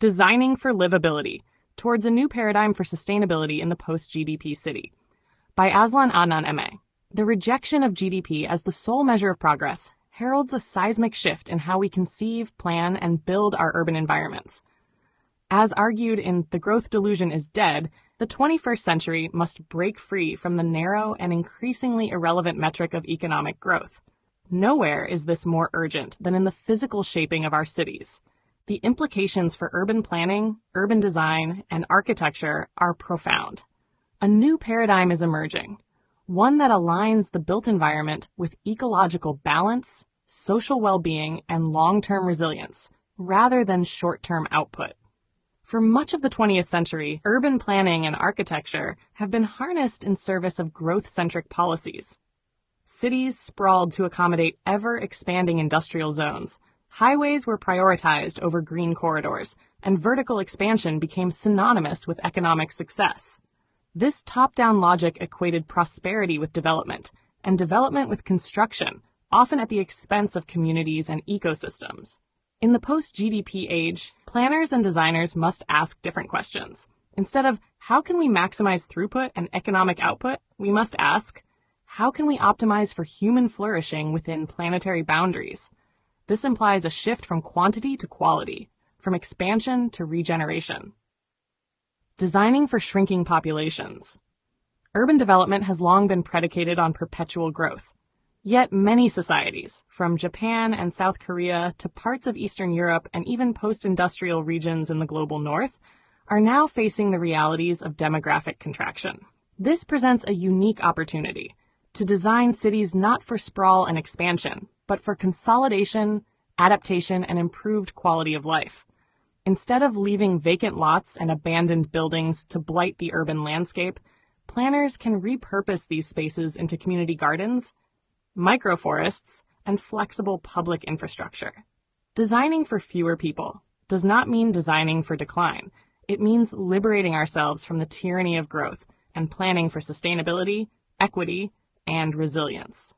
Designing for Livability, Towards a New Paradigm for Sustainability in the Post-GDP City, by Azlan Adnan, M.A. The rejection of GDP as the sole measure of progress heralds a seismic shift in how we conceive, plan, and build our urban environments. As argued in The Growth Delusion is Dead, the 21st century must break free from the narrow and increasingly irrelevant metric of economic growth. Nowhere is this more urgent than in the physical shaping of our cities. The implications for urban planning, urban design, and architecture are profound. A new paradigm is emerging, one that aligns the built environment with ecological balance, social well-being, and long-term resilience, rather than short-term output. For much of the 20th century, urban planning and architecture have been harnessed in service of growth-centric policies. Cities sprawled to accommodate ever-expanding industrial zones. Highways were prioritized over green corridors, and vertical expansion became synonymous with economic success. This top-down logic equated prosperity with development, and development with construction, often at the expense of communities and ecosystems. In the post-GDP age, planners and designers must ask different questions. Instead of, how can we maximize throughput and economic output, we must ask, how can we optimize for human flourishing within planetary boundaries? This implies a shift from quantity to quality, from expansion to regeneration. Designing for shrinking populations. Urban development has long been predicated on perpetual growth. Yet many societies, from Japan and South Korea to parts of Eastern Europe and even post-industrial regions in the global north, are now facing the realities of demographic contraction. This presents a unique opportunity to design cities not for sprawl and expansion, but for consolidation, adaptation, and improved quality of life. Instead of leaving vacant lots and abandoned buildings to blight the urban landscape, planners can repurpose these spaces into community gardens, microforests, and flexible public infrastructure. Designing for fewer people does not mean designing for decline. It means liberating ourselves from the tyranny of growth and planning for sustainability, equity, and resilience.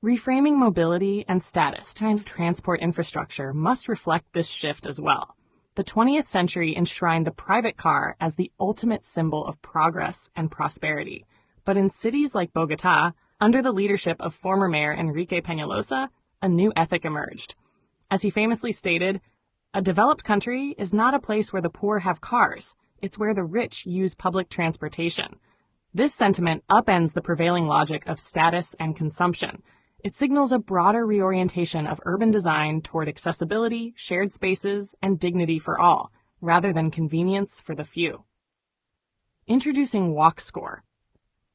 Reframing mobility and status to transport infrastructure must reflect this shift as well. The 20th century enshrined the private car as the ultimate symbol of progress and prosperity. But in cities like Bogotá, under the leadership of former Mayor Enrique Peñalosa, a new ethic emerged. As he famously stated, "A developed country is not a place where the poor have cars. It's where the rich use public transportation." This sentiment upends the prevailing logic of status and consumption. It signals a broader reorientation of urban design toward accessibility, shared spaces, and dignity for all, rather than convenience for the few. Introducing Walk Score.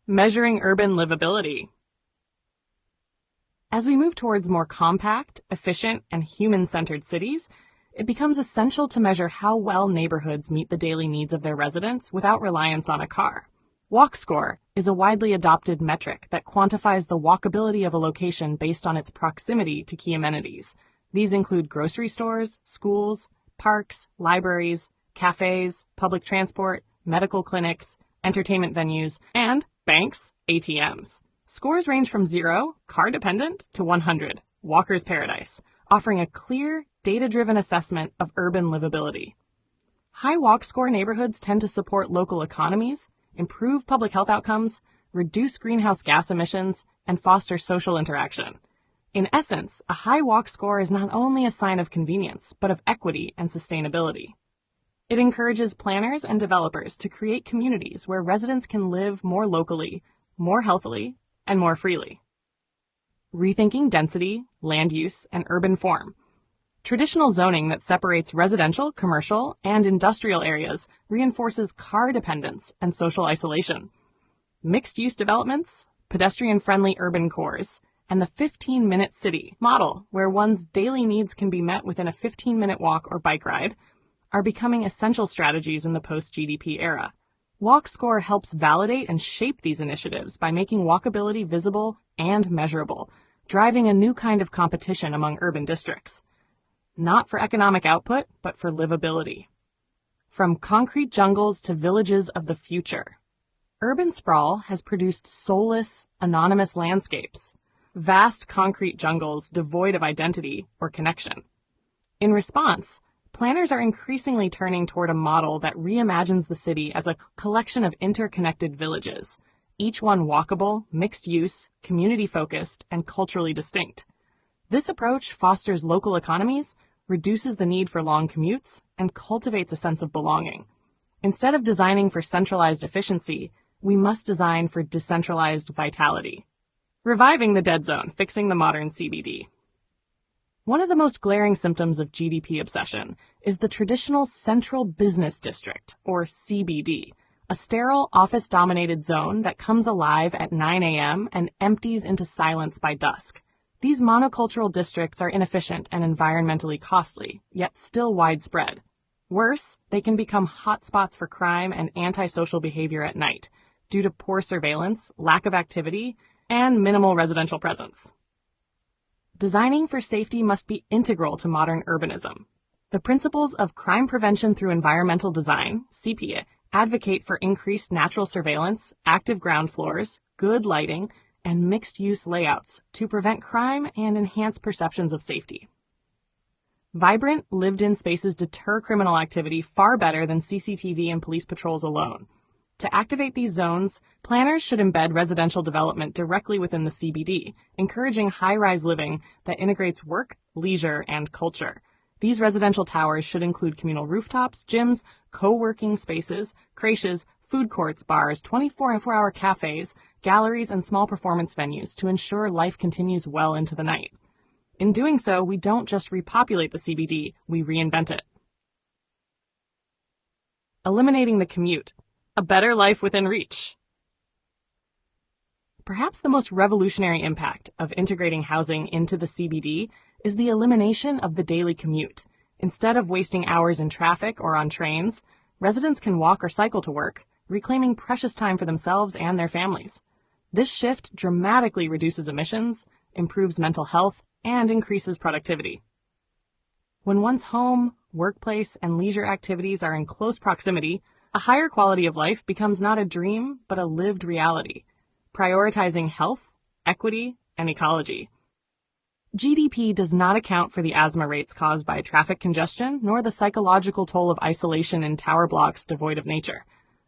Measuring urban livability. As we move towards more compact, efficient, and human-centered cities, it becomes essential to measure how well neighborhoods meet the daily needs of their residents without reliance on a car. Walk Score is a widely adopted metric that quantifies the walkability of a location based on its proximity to key amenities. These include grocery stores, schools, parks, libraries, cafes, public transport, medical clinics, entertainment venues, and banks, ATMs. Scores range from 0, car-dependent, to 100, walker's paradise, offering a clear, data-driven assessment of urban livability. High Walk Score neighborhoods tend to support local economies, improve public health outcomes, reduce greenhouse gas emissions, and foster social interaction. In essence, a high Walk Score is not only a sign of convenience, but of equity and sustainability. It encourages planners and developers to create communities where residents can live more locally, more healthily, and more freely. Rethinking density, land use, and urban form. Traditional zoning that separates residential, commercial, and industrial areas reinforces car dependence and social isolation. Mixed-use developments, pedestrian-friendly urban cores, and the 15-minute city model, where one's daily needs can be met within a 15-minute walk or bike ride, are becoming essential strategies in the post-GDP era. Walk Score helps validate and shape these initiatives by making walkability visible and measurable, driving a new kind of competition among urban districts. Not for economic output, but for livability. From concrete jungles to villages of the future, urban sprawl has produced soulless, anonymous landscapes, vast concrete jungles devoid of identity or connection. In response, Planners are increasingly turning toward a model that reimagines the city as a collection of interconnected villages, each one walkable, mixed-use, community-focused, and culturally distinct. This approach fosters local economies, reduces the need for long commutes, and cultivates a sense of belonging. Instead of designing for centralized efficiency, we must design for decentralized vitality. Reviving the dead zone, fixing the modern CBD. One of the most glaring symptoms of GDP obsession is the traditional Central Business District, or CBD, a sterile, office-dominated zone that comes alive at 9 a.m. and empties into silence by dusk. These monocultural districts are inefficient and environmentally costly, yet still widespread. Worse, they can become hotspots for crime and antisocial behavior at night, due to poor surveillance, lack of activity, and minimal residential presence. Designing for safety must be integral to modern urbanism. The principles of crime prevention through environmental design, CPE, advocate for increased natural surveillance, active ground floors, good lighting, and mixed-use layouts to prevent crime and enhance perceptions of safety. Vibrant, lived-in spaces deter criminal activity far better than CCTV and police patrols alone. To activate these zones, planners should embed residential development directly within the CBD, encouraging high-rise living that integrates work, leisure, and culture. These residential towers should include communal rooftops, gyms, co-working spaces, creches, food courts, bars, 24-hour cafes, galleries, and small performance venues to ensure life continues well into the night. In doing so, we don't just repopulate the CBD, we reinvent it. Eliminating the commute. A better life within reach. Perhaps the most revolutionary impact of integrating housing into the CBD is the elimination of the daily commute. Instead of wasting hours in traffic or on trains, residents can walk or cycle to work, reclaiming precious time for themselves and their families. This shift dramatically reduces emissions, improves mental health, and increases productivity. When one's home, workplace, and leisure activities are in close proximity, a higher quality of life becomes not a dream, but a lived reality, prioritizing health, equity, and ecology. GDP does not account for the asthma rates caused by traffic congestion, nor the psychological toll of isolation in tower blocks devoid of nature.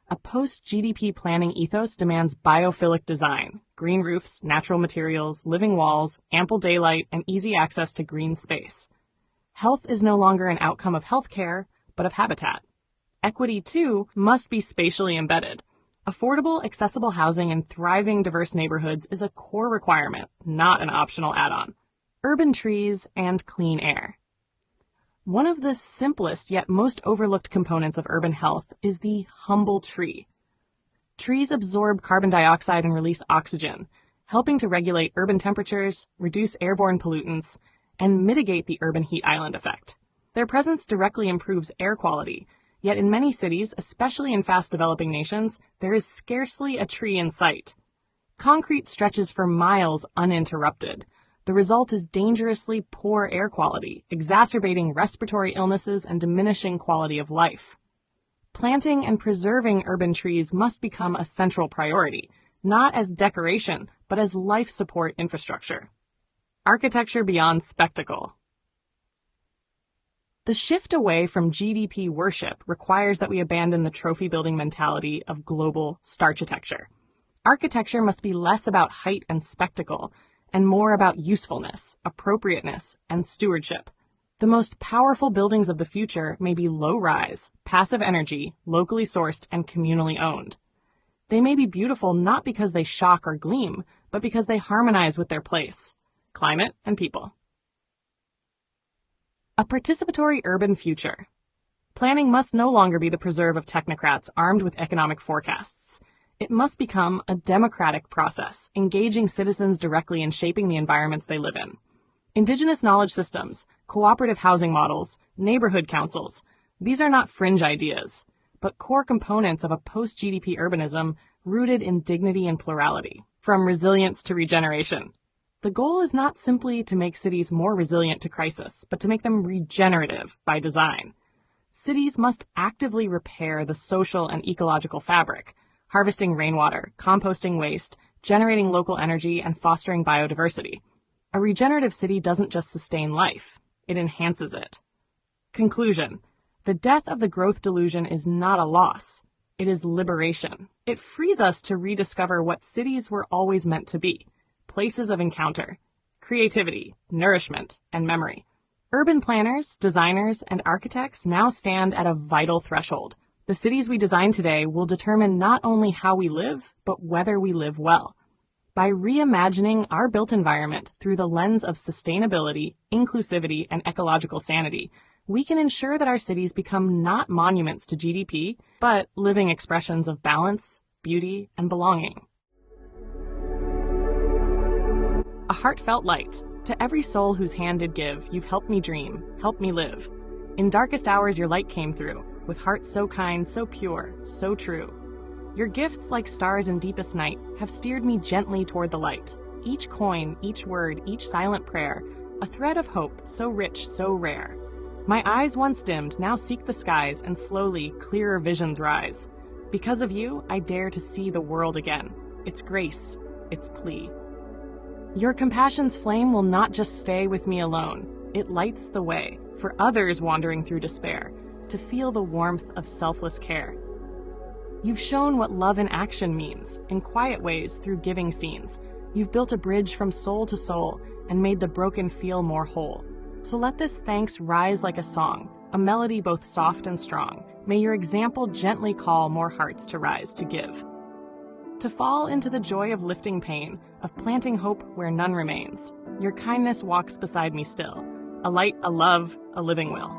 A post-GDP planning ethos demands biophilic design, green roofs, natural materials, living walls, ample daylight, and easy access to green space. Health is no longer an outcome of healthcare, but of habitat. Equity, too, must be spatially embedded. Affordable, accessible housing in thriving, diverse neighborhoods is a core requirement, not an optional add-on. Urban trees and clean air. One of the simplest yet most overlooked components of urban health is the humble tree. Trees absorb carbon dioxide and release oxygen, helping to regulate urban temperatures, reduce airborne pollutants, and mitigate the urban heat island effect. Their presence directly improves air quality, yet in many cities, especially in fast-developing nations, there is scarcely a tree in sight. Concrete stretches for miles uninterrupted. The result is dangerously poor air quality, exacerbating respiratory illnesses and diminishing quality of life. Planting and preserving urban trees must become a central priority, not as decoration, but as life support infrastructure. Architecture beyond spectacle. The shift away from GDP worship requires that we abandon the trophy-building mentality of global starchitecture. Architecture must be less about height and spectacle, and more about usefulness, appropriateness, and stewardship. The most powerful buildings of the future may be low-rise, passive energy, locally sourced, and communally owned. They may be beautiful not because they shock or gleam, but because they harmonize with their place, climate, and people. A participatory urban future. Planning must no longer be the preserve of technocrats armed with economic forecasts. It must become a democratic process, engaging citizens directly in shaping the environments they live in. Indigenous knowledge systems, cooperative housing models, neighborhood councils, these are not fringe ideas, but core components of a post-GDP urbanism rooted in dignity and plurality, from resilience to regeneration. The goal is not simply to make cities more resilient to crisis, but to make them regenerative by design. Cities must actively repair the social and ecological fabric, harvesting rainwater, composting waste, generating local energy, and fostering biodiversity. A regenerative city doesn't just sustain life, it enhances it. Conclusion. The death of the growth delusion is not a loss. It is liberation. It frees us to rediscover what cities were always meant to be: places of encounter, creativity, nourishment, and memory. Urban planners, designers, and architects now stand at a vital threshold. The cities we design today will determine not only how we live, but whether we live well. By reimagining our built environment through the lens of sustainability, inclusivity, and ecological sanity, we can ensure that our cities become not monuments to GDP, but living expressions of balance, beauty, and belonging. A heartfelt light. To every soul whose hand did give, you've helped me dream, helped me live. In darkest hours your light came through, with hearts so kind, so pure, so true. Your gifts, like stars in deepest night, have steered me gently toward the light. Each coin, each word, each silent prayer, a thread of hope so rich, so rare. My eyes once dimmed now seek the skies, and slowly clearer visions rise. Because of you, I dare to see the world again. Its grace, its plea. Your compassion's flame will not just stay with me alone. It lights the way for others wandering through despair to feel the warmth of selfless care. You've shown what love in action means, in quiet ways through giving scenes. You've built a bridge from soul to soul and made the broken feel more whole. So let this thanks rise like a song, a melody both soft and strong. May your example gently call more hearts to rise to give. To fall into the joy of lifting pain, of planting hope where none remains. Your kindness walks beside me still, a light, a love, a living will.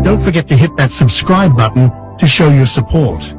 Don't forget to hit that subscribe button to show your support.